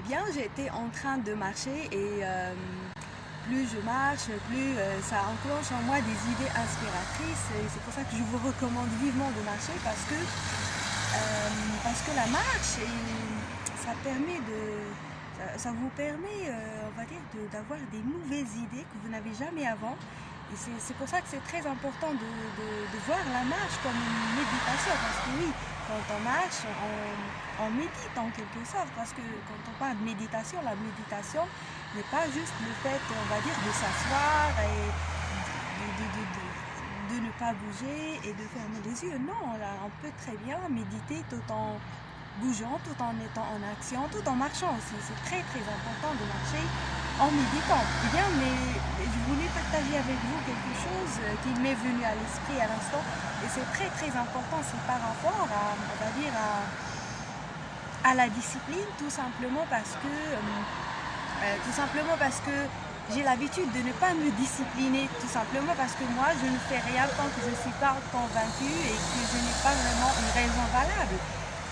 bien, j'étais en train de marcher et plus je marche, plus ça enclenche en moi des idées inspiratrices et c'est pour ça que je vous recommande vivement de marcher parce que la marche, ça permet ça vous permet, on va dire, d'avoir des nouvelles idées que vous n'avez jamais avant. Et c'est pour ça que c'est très important de voir la marche comme une méditation. Parce que oui, quand on marche, on médite en quelque sorte. Parce que quand on parle de méditation, la méditation n'est pas juste le fait, on va dire, de s'asseoir et de ne pas bouger et de fermer les yeux. Non, là, on peut très bien méditer tout en bougeant, tout en étant en action, tout en marchant aussi. C'est très très important de marcher en méditant. Eh bien, mais je voulais partager avec vous quelque chose qui m'est venu à l'esprit à l'instant et c'est très très important. C'est par rapport à, on va dire, à la discipline, tout simplement parce que j'ai l'habitude de ne pas me discipliner, tout simplement parce que moi je ne fais rien tant que je ne suis pas convaincue et que je n'ai pas vraiment une raison valable.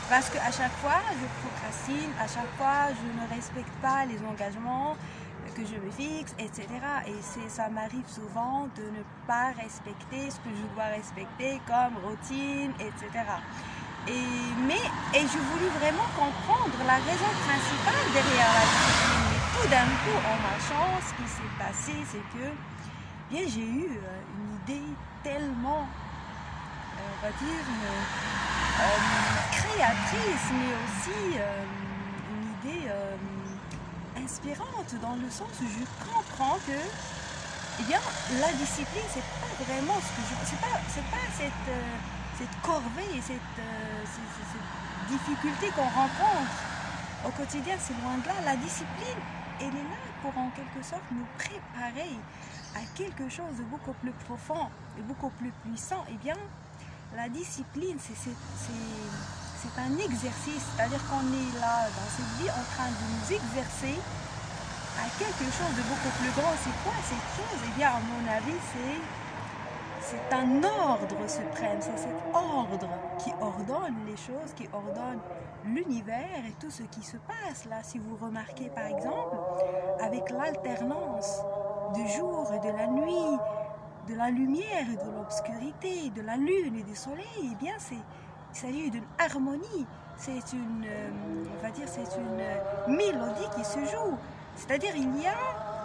Parce qu'à chaque fois, je procrastine, à chaque fois, je ne respecte pas les engagements que je me fixe, etc. Et ça m'arrive souvent de ne pas respecter ce que je dois respecter comme routine, etc. Et je voulais vraiment comprendre la raison principale derrière la discipline. Mais tout d'un coup, en marchant, ce qui s'est passé, c'est que bien, j'ai eu une idée tellement, on va dire, créatrice, mais aussi une idée inspirante dans le sens où je comprends que eh bien, la discipline, c'est pas vraiment ce que c'est pas cette corvée, cette difficulté qu'on rencontre au quotidien, c'est loin de là. La discipline, elle est là pour en quelque sorte nous préparer à quelque chose de beaucoup plus profond et beaucoup plus puissant. Eh bien, la discipline, c'est un exercice, c'est-à-dire qu'on est là dans cette vie en train de nous exercer à quelque chose de beaucoup plus grand. C'est quoi cette chose? Eh bien, à mon avis, c'est un ordre suprême, c'est cet ordre qui ordonne les choses, qui ordonne l'univers et tout ce qui se passe. Là, si vous remarquez par exemple, avec l'alternance du jour et de la nuit, de la lumière et de l'obscurité, de la lune et du soleil, eh bien, il s'agit d'une harmonie. C'est une, on va dire, c'est une mélodie qui se joue. C'est-à-dire, il y a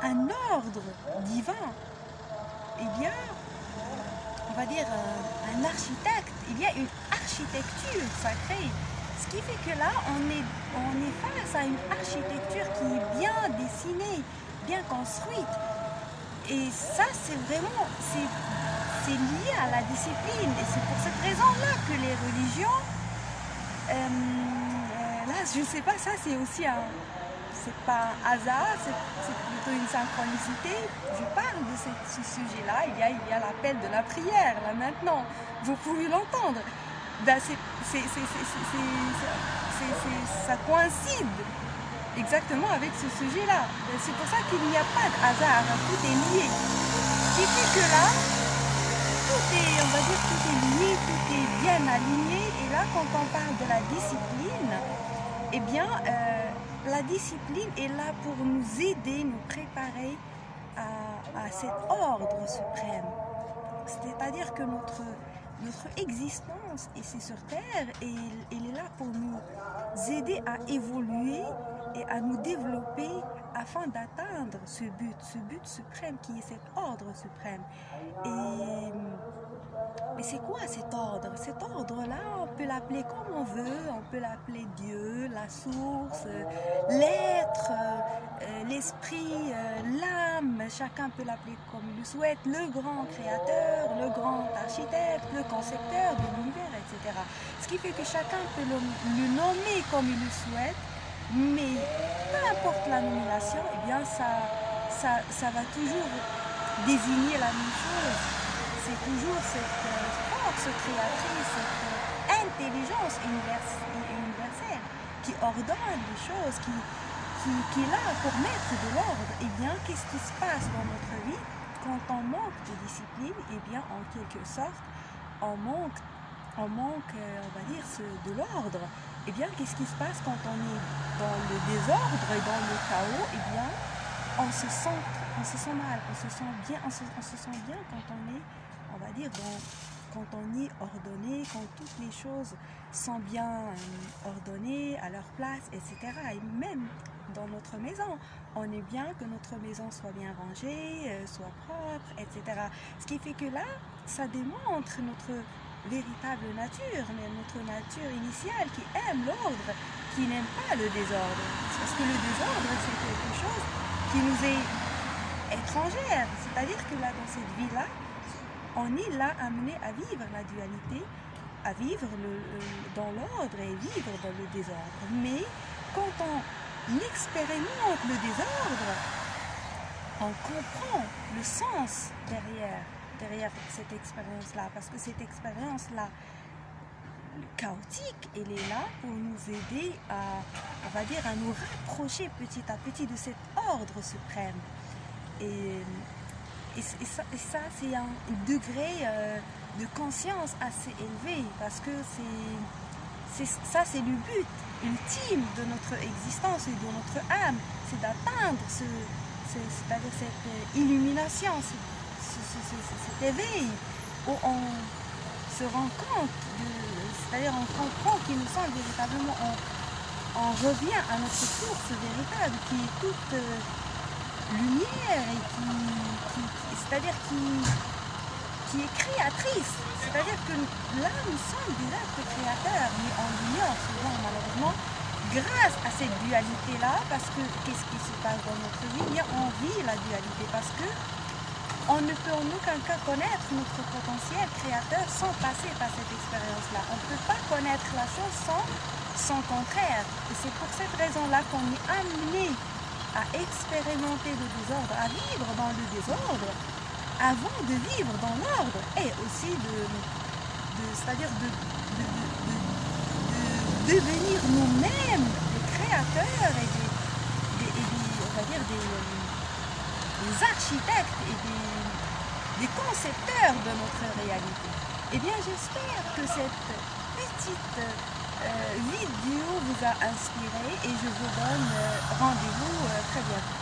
un ordre divin. Eh bien, on va dire un architecte. Il y a une architecture sacrée. Ce qui fait que là, on est face à une architecture qui est bien dessinée, bien construite. Et ça, c'est vraiment, c'est lié à la discipline. Et c'est pour cette raison-là que les religions, là, je ne sais pas, ça c'est aussi c'est pas un hasard, c'est plutôt une synchronicité. Je parle de ce sujet-là, il y a l'appel de la prière, là maintenant. Vous pouvez l'entendre. Ben, ça coïncide exactement avec ce sujet-là. C'est pour ça qu'il n'y a pas de hasard, tout est lié. Ce qui fait que là, on va dire, tout est lié, tout est bien aligné. Et là, quand on parle de la discipline, eh bien, la discipline est là pour nous aider, nous préparer à cet ordre suprême. C'est-à-dire que notre existence ici sur Terre, elle est là pour nous aider à évoluer et à nous développer afin d'atteindre ce but suprême qui est cet ordre suprême. Et c'est quoi cet ordre? Cet ordre-là, on peut l'appeler comme on veut, on peut l'appeler Dieu, la source, l'être, l'esprit, l'âme, chacun peut l'appeler comme il le souhaite, le grand créateur, le grand architecte, le concepteur de l'univers, etc. Ce qui fait que chacun peut le nommer comme il le souhaite, mais peu importe la nomination, eh bien ça va toujours désigner la même chose. C'est toujours cette force créatrice, cette intelligence universelle qui ordonne les choses, qui est là pour mettre de l'ordre. Eh bien, qu'est-ce qui se passe dans notre vie quand on manque de discipline? Eh bien, en quelque sorte, on manque, on va dire, de l'ordre. Eh bien, qu'est-ce qui se passe quand on est dans le désordre et dans le chaos? Eh bien, on se sent mal, on se sent bien quand on est, on va dire, quand on est ordonné, quand toutes les choses sont bien ordonnées à leur place, etc. Et même dans notre maison, on est bien que notre maison soit bien rangée, soit propre, etc. Ce qui fait que là, ça démontre notre véritable nature, mais notre nature initiale qui aime l'ordre, qui n'aime pas le désordre. Parce que le désordre, c'est quelque chose qui nous est étrangère. C'est-à-dire que là, dans cette vie-là, on est là amené à vivre la dualité, à vivre dans l'ordre et vivre dans le désordre. Mais quand on expérimente le désordre, on comprend le sens derrière cette expérience-là. Parce que cette expérience-là, chaotique, elle est là pour nous aider à, on va dire, à nous rapprocher petit à petit de cet ordre suprême. Et ça, c'est un degré de conscience assez élevé, parce que c'est le but ultime de notre existence et de notre âme, c'est d'atteindre c'est-à-dire cette illumination, cet éveil où on se rend compte, c'est-à-dire on comprend qu'il nous semble véritablement, on revient à notre source véritable qui est toute lumière et c'est-à-dire qui est créatrice. C'est-à-dire que là, nous sommes des êtres créateurs, mais on l'ignore souvent malheureusement grâce à cette dualité-là, parce que qu'est-ce qui se passe dans notre vie? Bien, on vit la dualité parce que on ne peut en aucun cas connaître notre potentiel créateur sans passer par cette expérience-là. On ne peut pas connaître la chose sans son contraire. Et c'est pour cette raison-là qu'on est amené à expérimenter le désordre, à vivre dans le désordre, avant de vivre dans l'ordre, et aussi c'est-à-dire de devenir nous-mêmes des créateurs et on va dire des architectes et des concepteurs de notre réalité. Eh bien, j'espère que cette petite vidéo vous a inspiré et je vous donne rendez-vous très bientôt.